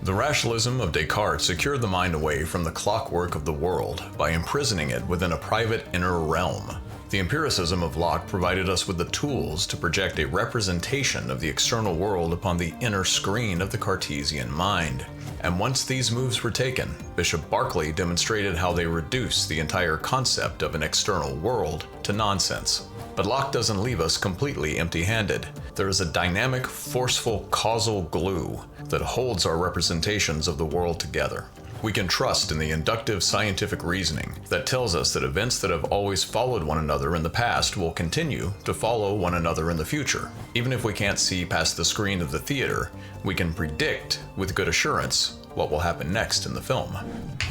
The rationalism of Descartes secured the mind away from the clockwork of the world by imprisoning it within a private inner realm. The empiricism of Locke provided us with the tools to project a representation of the external world upon the inner screen of the Cartesian mind. And once these moves were taken, Bishop Berkeley demonstrated how they reduce the entire concept of an external world to nonsense. But Locke doesn't leave us completely empty-handed. There is a dynamic, forceful causal glue that holds our representations of the world together. We can trust in the inductive scientific reasoning that tells us that events that have always followed one another in the past will continue to follow one another in the future. Even if we can't see past the screen of the theater, we can predict with good assurance what will happen next in the film.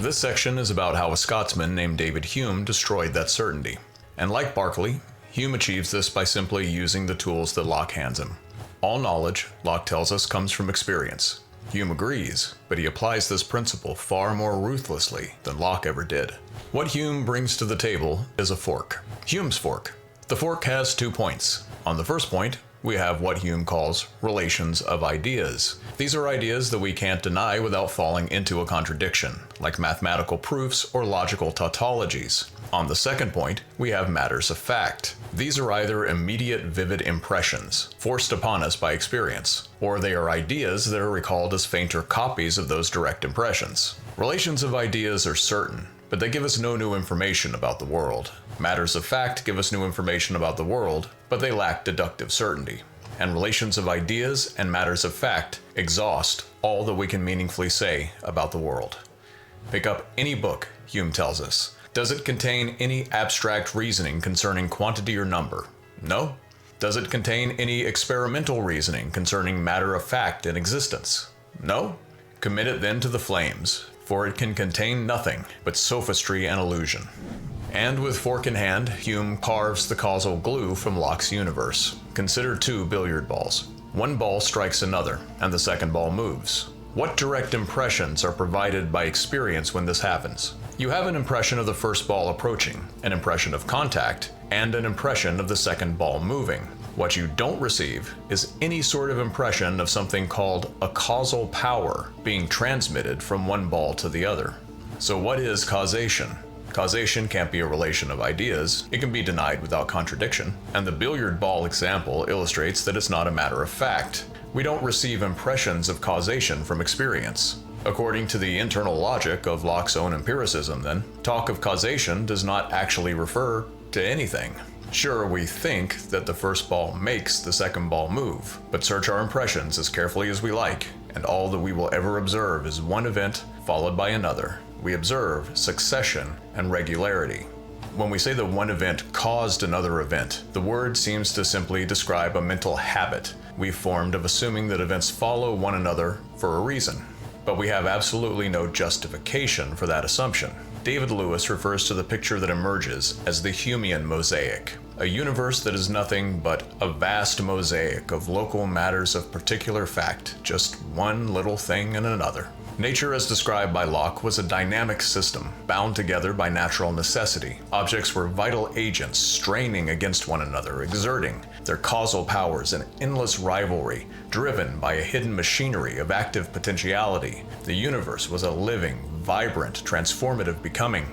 This section is about how a Scotsman named David Hume destroyed that certainty. And like Berkeley, Hume achieves this by simply using the tools that Locke hands him. All knowledge, Locke tells us, comes from experience. Hume agrees, but he applies this principle far more ruthlessly than Locke ever did. What Hume brings to the table is a fork. Hume's fork. The fork has 2 points. On the first point, we have what Hume calls relations of ideas. These are ideas that we can't deny without falling into a contradiction, like mathematical proofs or logical tautologies. On the second point, we have matters of fact. These are either immediate vivid impressions, forced upon us by experience, or they are ideas that are recalled as fainter copies of those direct impressions. Relations of ideas are certain, but they give us no new information about the world. Matters of fact give us new information about the world, but they lack deductive certainty. And relations of ideas and matters of fact exhaust all that we can meaningfully say about the world. Pick up any book, Hume tells us. Does it contain any abstract reasoning concerning quantity or number? No. Does it contain any experimental reasoning concerning matter of fact and existence? No. Commit it then to the flames, for it can contain nothing but sophistry and illusion. And with fork in hand, Hume carves the causal glue from Locke's universe. Consider 2 billiard balls. One ball strikes another, and the second ball moves. What direct impressions are provided by experience when this happens? You have an impression of the first ball approaching, an impression of contact, and an impression of the second ball moving. What you don't receive is any sort of impression of something called a causal power being transmitted from one ball to the other. So what is causation? Causation can't be a relation of ideas. It can be denied without contradiction. And the billiard ball example illustrates that it's not a matter of fact. We don't receive impressions of causation from experience. According to the internal logic of Locke's own empiricism, then, talk of causation does not actually refer to anything. Sure, we think that the first ball makes the second ball move, but search our impressions as carefully as we like, and all that we will ever observe is one event followed by another. We observe succession and regularity. When we say that one event caused another event, the word seems to simply describe a mental habit we've formed of assuming that events follow one another for a reason. But we have absolutely no justification for that assumption. David Lewis refers to the picture that emerges as the Humean Mosaic, a universe that is nothing but a vast mosaic of local matters of particular fact, just one little thing and another. Nature, as described by Locke, was a dynamic system, bound together by natural necessity. Objects were vital agents, straining against one another, exerting their causal powers in endless rivalry, driven by a hidden machinery of active potentiality. The universe was a living, vibrant, transformative becoming.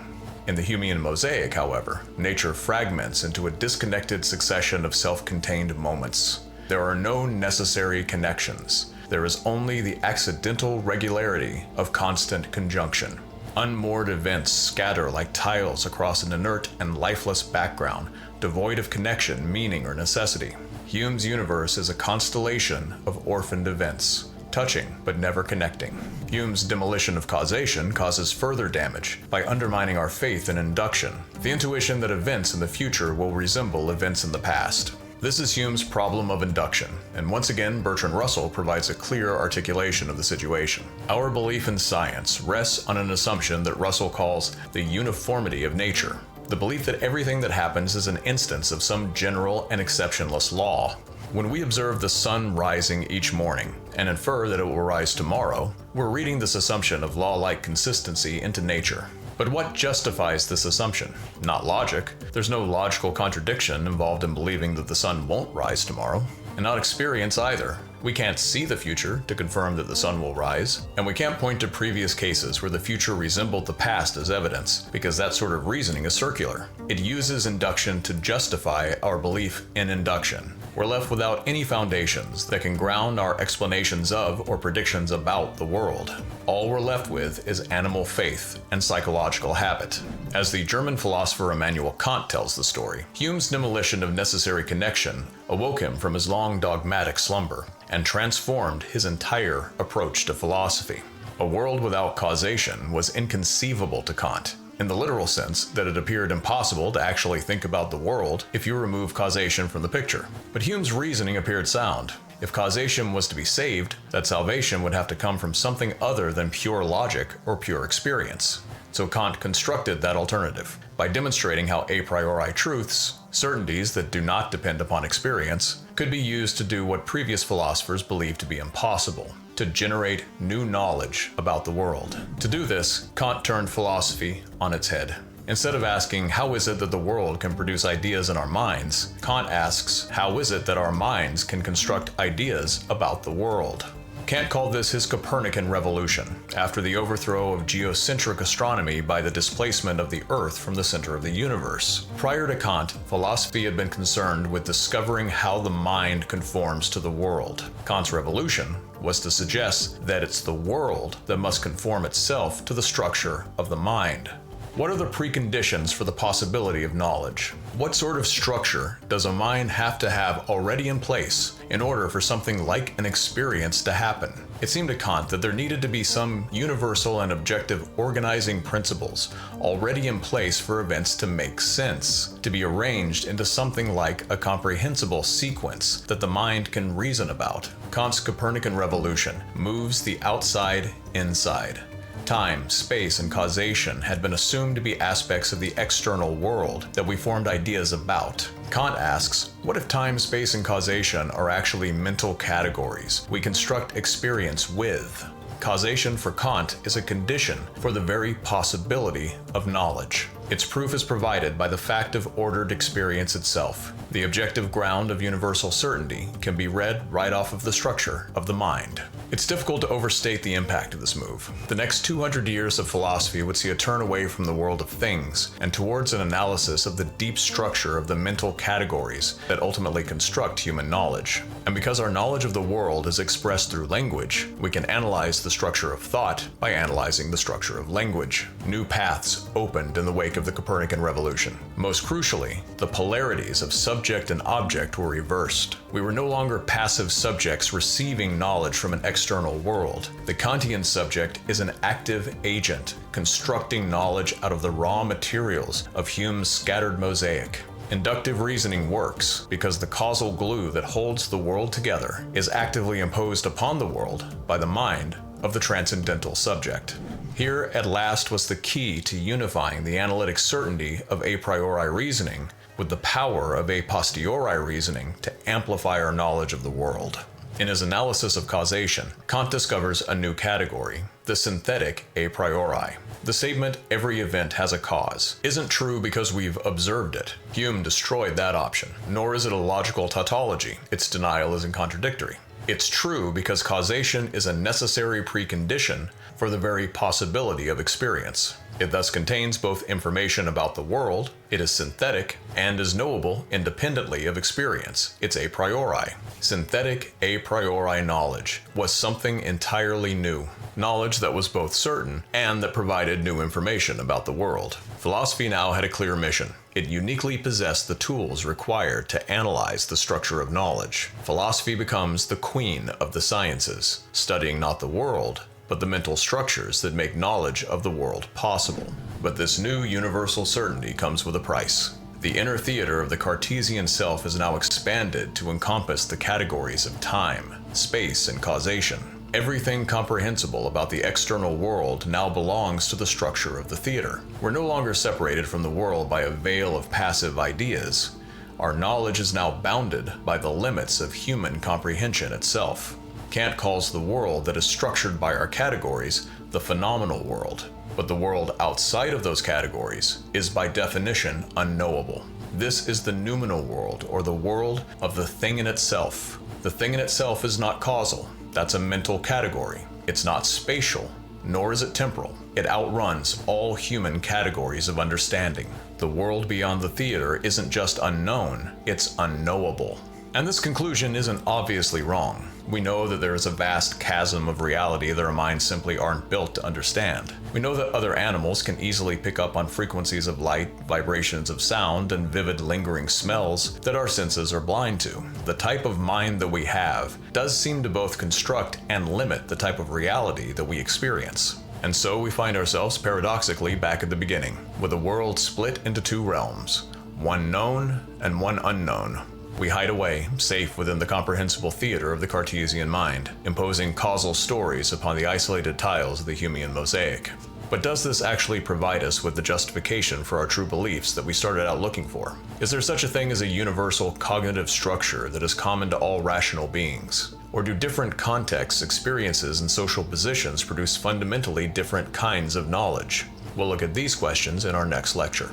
In the Humean Mosaic, however, nature fragments into a disconnected succession of self-contained moments. There are no necessary connections. There is only the accidental regularity of constant conjunction. Unmoored events scatter like tiles across an inert and lifeless background, devoid of connection, meaning, or necessity. Hume's universe is a constellation of orphaned events, touching but never connecting. Hume's demolition of causation causes further damage by undermining our faith in induction, the intuition that events in the future will resemble events in the past. This is Hume's problem of induction, and once again Bertrand Russell provides a clear articulation of the situation. Our belief in science rests on an assumption that Russell calls the uniformity of nature, the belief that everything that happens is an instance of some general and exceptionless law. When we observe the sun rising each morning and infer that it will rise tomorrow, we're reading this assumption of law-like consistency into nature. But what justifies this assumption? Not logic. There's no logical contradiction involved in believing that the sun won't rise tomorrow. And not experience either. We can't see the future to confirm that the sun will rise, and we can't point to previous cases where the future resembled the past as evidence, because that sort of reasoning is circular. It uses induction to justify our belief in induction. We're left without any foundations that can ground our explanations of or predictions about the world. All we're left with is animal faith and psychological habit. As the German philosopher Immanuel Kant tells the story, Hume's demolition of necessary connection awoke him from his long dogmatic slumber and transformed his entire approach to philosophy. A world without causation was inconceivable to Kant, in the literal sense that it appeared impossible to actually think about the world if you remove causation from the picture. But Hume's reasoning appeared sound. If causation was to be saved, that salvation would have to come from something other than pure logic or pure experience. So Kant constructed that alternative by demonstrating how a priori truths, certainties that do not depend upon experience, could be used to do what previous philosophers believed to be impossible: to generate new knowledge about the world. To do this, Kant turned philosophy on its head. Instead of asking, how is it that the world can produce ideas in our minds, Kant asks, how is it that our minds can construct ideas about the world? Kant called this his Copernican Revolution, after the overthrow of geocentric astronomy by the displacement of the Earth from the center of the universe. Prior to Kant, philosophy had been concerned with discovering how the mind conforms to the world. Kant's revolution was to suggest that it's the world that must conform itself to the structure of the mind. What are the preconditions for the possibility of knowledge? What sort of structure does a mind have to have already in place in order for something like an experience to happen? It seemed to Kant that there needed to be some universal and objective organizing principles already in place for events to make sense, to be arranged into something like a comprehensible sequence that the mind can reason about. Kant's Copernican Revolution moves the outside inside. Time, space, and causation had been assumed to be aspects of the external world that we formed ideas about. Kant asks, what if time, space, and causation are actually mental categories we construct experience with? Causation for Kant is a condition for the very possibility of knowledge. Its proof is provided by the fact of ordered experience itself. The objective ground of universal certainty can be read right off of the structure of the mind. It's difficult to overstate the impact of this move. The next 200 years of philosophy would see a turn away from the world of things and towards an analysis of the deep structure of the mental categories that ultimately construct human knowledge. And because our knowledge of the world is expressed through language, we can analyze the structure of thought by analyzing the structure of language. New paths opened in the wake of the Copernican Revolution. Most crucially, the polarities of subject and object were reversed. We were no longer passive subjects receiving knowledge from an external world. The Kantian subject is an active agent, constructing knowledge out of the raw materials of Hume's scattered mosaic. Inductive reasoning works because the causal glue that holds the world together is actively imposed upon the world by the mind of the transcendental subject. Here, at last, was the key to unifying the analytic certainty of a priori reasoning with the power of a posteriori reasoning to amplify our knowledge of the world. In his analysis of causation, Kant discovers a new category, the synthetic a priori. The statement, every event has a cause, isn't true because we've observed it. Hume destroyed that option. Nor is it a logical tautology. Its denial isn't contradictory. It's true because causation is a necessary precondition for the very possibility of experience. It thus contains both information about the world, it is synthetic, and is knowable independently of experience. It's a priori. Synthetic a priori knowledge was something entirely new. Knowledge that was both certain and that provided new information about the world. Philosophy now had a clear mission. It uniquely possessed the tools required to analyze the structure of knowledge. Philosophy becomes the queen of the sciences, studying not the world, but the mental structures that make knowledge of the world possible. But this new universal certainty comes with a price. The inner theater of the Cartesian self is now expanded to encompass the categories of time, space, and causation. Everything comprehensible about the external world now belongs to the structure of the theater. We're no longer separated from the world by a veil of passive ideas. Our knowledge is now bounded by the limits of human comprehension itself. Kant calls the world that is structured by our categories the phenomenal world, but the world outside of those categories is by definition unknowable. This is the noumenal world, or the world of the thing in itself. The thing in itself is not causal. That's a mental category. It's not spatial, nor is it temporal. It outruns all human categories of understanding. The world beyond the theater isn't just unknown, it's unknowable. And this conclusion isn't obviously wrong. We know that there is a vast chasm of reality that our minds simply aren't built to understand. We know that other animals can easily pick up on frequencies of light, vibrations of sound, and vivid lingering smells that our senses are blind to. The type of mind that we have does seem to both construct and limit the type of reality that we experience. And so we find ourselves paradoxically back at the beginning, with a world split into two realms, one known and one unknown. We hide away, safe within the comprehensible theater of the Cartesian mind, imposing causal stories upon the isolated tiles of the Humean Mosaic. But does this actually provide us with the justification for our true beliefs that we started out looking for? Is there such a thing as a universal cognitive structure that is common to all rational beings? Or do different contexts, experiences, and social positions produce fundamentally different kinds of knowledge? We'll look at these questions in our next lecture.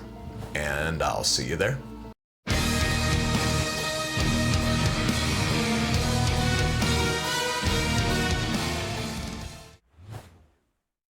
And I'll see you there.